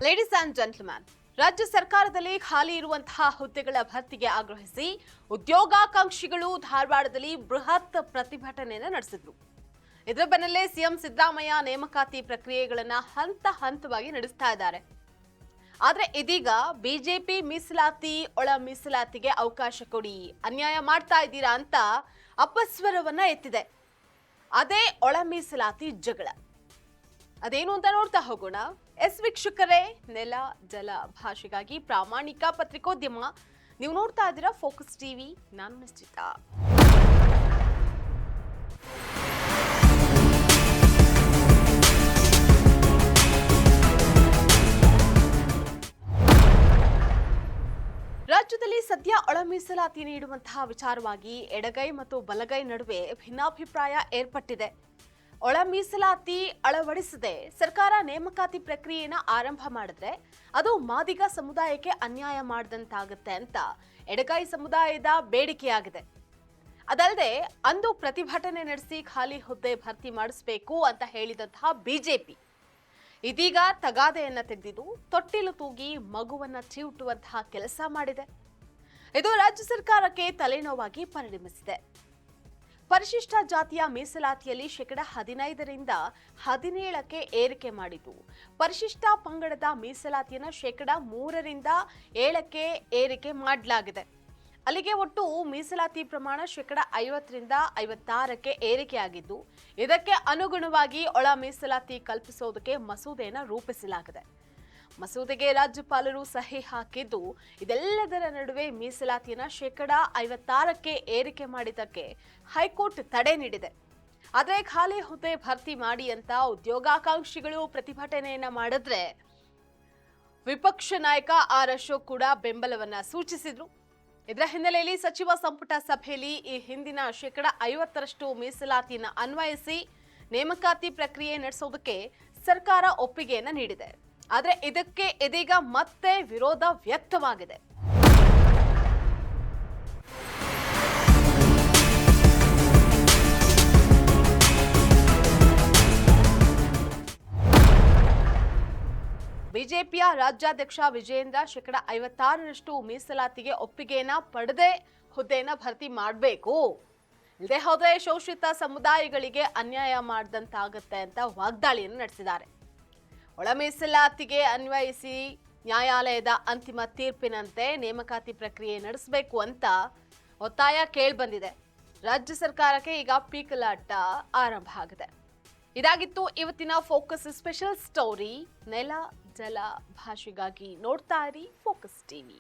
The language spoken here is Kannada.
ಲೇಡೀಸ್ ಅಂಡ್ ಜೆಂಟಲ್ಮನ್, ರಾಜ್ಯ ಸರ್ಕಾರದಲ್ಲಿ ಖಾಲಿ ಇರುವಂತಹ ಹುದ್ದೆಗಳ ಭರ್ತಿಗೆ ಆಗ್ರಹಿಸಿ ಉದ್ಯೋಗಾಕಾಂಕ್ಷಿಗಳು ಧಾರವಾಡದಲ್ಲಿ ಬೃಹತ್ ಪ್ರತಿಭಟನೆಯನ್ನು ನಡೆಸಿದ್ರು. ಇದರ ಬೆನ್ನಲ್ಲೇ ಸಿಎಂ ಸಿದ್ದರಾಮಯ್ಯ ನೇಮಕಾತಿ ಪ್ರಕ್ರಿಯೆಗಳನ್ನು ಹಂತ ಹಂತವಾಗಿ ನಡೆಸ್ತಾ ಇದ್ದಾರೆ. ಆದ್ರೆ ಇದೀಗ ಬಿಜೆಪಿ ಮೀಸಲಾತಿ ಒಳ ಮೀಸಲಾತಿಗೆ ಅವಕಾಶ ಕೊಡಿ, ಅನ್ಯಾಯ ಮಾಡ್ತಾ ಇದ್ದೀರಾ ಅಂತ ಅಪಸ್ವರವನ್ನ ಎತ್ತಿದೆ. ಅದೇ ಒಳ ಮೀಸಲಾತಿ ಜಗಳ. ಅದೇನು ಅಂತ ನೋಡ್ತಾ ಹೋಗೋಣ. ವೀಕ್ಷಕರೇ, ನೆಲ ಜಲ ಭಾಷೆಗಾಗಿ ಪ್ರಾಮಾಣಿಕ ಪತ್ರಿಕೋದ್ಯಮ. ನೀವು ನೋಡ್ತಾ ಇದ್ದೀರಾ ಫೋಕಸ್ ಟಿವಿ. ನಾನು ನಿಶ್ಚಿತ. ರಾಜ್ಯದಲ್ಲಿ ಸದ್ಯ ಒಳ ಮೀಸಲಾತಿ ನೀಡುವಂತಹ ವಿಚಾರವಾಗಿ ಎಡಗೈ ಮತ್ತು ಬಲಗೈ ನಡುವೆ ಭಿನ್ನಾಭಿಪ್ರಾಯ ಏರ್ಪಟ್ಟಿದೆ. ಒಳ ಮೀಸಲಾತಿ ಅಳವಡಿಸದೆ ಸರ್ಕಾರ ನೇಮಕಾತಿ ಪ್ರಕ್ರಿಯೆಯನ್ನು ಆರಂಭ ಮಾಡಿದ್ರೆ ಅದು ಮಾದಿಗ ಸಮುದಾಯಕ್ಕೆ ಅನ್ಯಾಯ ಮಾಡಿದಂತಾಗುತ್ತೆ ಅಂತ ಎಡಗೈ ಸಮುದಾಯದ ಬೇಡಿಕೆಯಾಗಿದೆ. ಅದಲ್ಲದೆ ಅಂದು ಪ್ರತಿಭಟನೆ ನಡೆಸಿ ಖಾಲಿ ಹುದ್ದೆ ಭರ್ತಿ ಮಾಡಿಸಬೇಕು ಅಂತ ಹೇಳಿದಂತಹ ಬಿಜೆಪಿ ಇದೀಗ ತಗಾದೆಯನ್ನ ತೆಗೆದಿದ್ದು ತೊಟ್ಟಿಲು ತೂಗಿ ಮಗುವನ್ನ ಚಿವುಟುವಂತಹ ಕೆಲಸ ಮಾಡಿದೆ. ಇದು ರಾಜ್ಯ ಸರ್ಕಾರಕ್ಕೆ ತಲೆನೋವಾಗಿ ಪರಿಣಮಿಸಿದೆ. ಪರಿಶಿಷ್ಟ ಜಾತಿಯ ಮೀಸಲಾತಿಯಲ್ಲಿ 15% 17% ಏರಿಕೆ ಮಾಡಿತು. ಪರಿಶಿಷ್ಟ ಪಂಗಡದ ಮೀಸಲಾತಿಯನ್ನು 3% 7% ಏರಿಕೆ ಮಾಡಲಾಗಿದೆ. ಅಲ್ಲಿಗೆ ಒಟ್ಟು ಮೀಸಲಾತಿ ಪ್ರಮಾಣ 50% 56% ಏರಿಕೆಯಾಗಿದ್ದು, ಇದಕ್ಕೆ ಅನುಗುಣವಾಗಿ ಒಳ ಮೀಸಲಾತಿ ಕಲ್ಪಿಸೋದಕ್ಕೆ ಮಸೂದೆಯನ್ನು ರೂಪಿಸಲಾಗಿದೆ. ಮಸೂದೆಗೆ ರಾಜ್ಯಪಾಲರು ಸಹಿ ಹಾಕಿದ್ದು, ಇದೆಲ್ಲದರ ನಡುವೆ ಮೀಸಲಾತಿಯನ್ನು 56% ಏರಿಕೆ ಮಾಡಿದ್ದಕ್ಕೆ ಹೈಕೋರ್ಟ್ ತಡೆ ನೀಡಿದೆ. ಆದರೆ ಖಾಲಿ ಹುದ್ದೆ ಭರ್ತಿ ಮಾಡಿ ಅಂತ ಉದ್ಯೋಗಾಕಾಂಕ್ಷಿಗಳು ಪ್ರತಿಭಟನೆಯನ್ನ ಮಾಡಿದ್ರೆ ವಿಪಕ್ಷ ನಾಯಕ ಆರ್ ಅಶೋಕ್ ಕೂಡ ಬೆಂಬಲವನ್ನ ಸೂಚಿಸಿದ್ರು. ಇದರ ಹಿನ್ನೆಲೆಯಲ್ಲಿ ಸಚಿವ ಸಂಪುಟ ಸಭೆಯಲ್ಲಿ ಈ ಹಿಂದಿನ 50% ಮೀಸಲಾತಿಯನ್ನು ಅನ್ವಯಿಸಿ ನೇಮಕಾತಿ ಪ್ರಕ್ರಿಯೆ ನಡೆಸೋದಕ್ಕೆ ಸರ್ಕಾರ ಒಪ್ಪಿಗೆಯನ್ನ ನೀಡಿದೆ. ಆದರೆ ಇದಕ್ಕೆ ಇದೀಗ ಮತ್ತೆ ವಿರೋಧ ವ್ಯಕ್ತವಾಗಿದೆ. ಬಿಜೆಪಿಯ ರಾಜ್ಯಾಧ್ಯಕ್ಷ ವಿಜಯೇಂದ್ರ 56% ಮೀಸಲಾತಿಗೆ ಒಪ್ಪಿಗೆಯನ್ನ ಪಡೆದೇ ಹುದ್ದೆಯನ್ನ ಭರ್ತಿ ಮಾಡಬೇಕು, ಇಲ್ಲದೆ ಹೋದ್ರೆ ಶೋಷಿತ ಸಮುದಾಯಗಳಿಗೆ ಅನ್ಯಾಯ ಮಾಡಿದಂತಾಗುತ್ತೆ ಅಂತ ವಾಗ್ದಾಳಿಯನ್ನು ನಡೆಸಿದ್ದಾರೆ. ಒಳ ಮೀಸಲಾತಿಗೆ ಅನ್ವಯಿಸಿ ನ್ಯಾಯಾಲಯದ ಅಂತಿಮ ತೀರ್ಪಿನಂತೆ ನೇಮಕಾತಿ ಪ್ರಕ್ರಿಯೆ ನಡೆಸಬೇಕು ಅಂತ ಒತ್ತಾಯ ಕೇಳಿಬಂದಿದೆ. ರಾಜ್ಯ ಸರ್ಕಾರಕ್ಕೆ ಈಗ ಪೀಕಲಾಟ ಆರಂಭ ಆಗಿದೆ. ಇದಾಗಿತ್ತು ಇವತ್ತಿನ ಫೋಕಸ್ ಸ್ಪೆಷಲ್ ಸ್ಟೋರಿ. ನೆಲ ಜಲ ಭಾಷೆಗಾಗಿ ನೋಡ್ತಾ ಇರಿ ಫೋಕಸ್ ಟಿವಿ.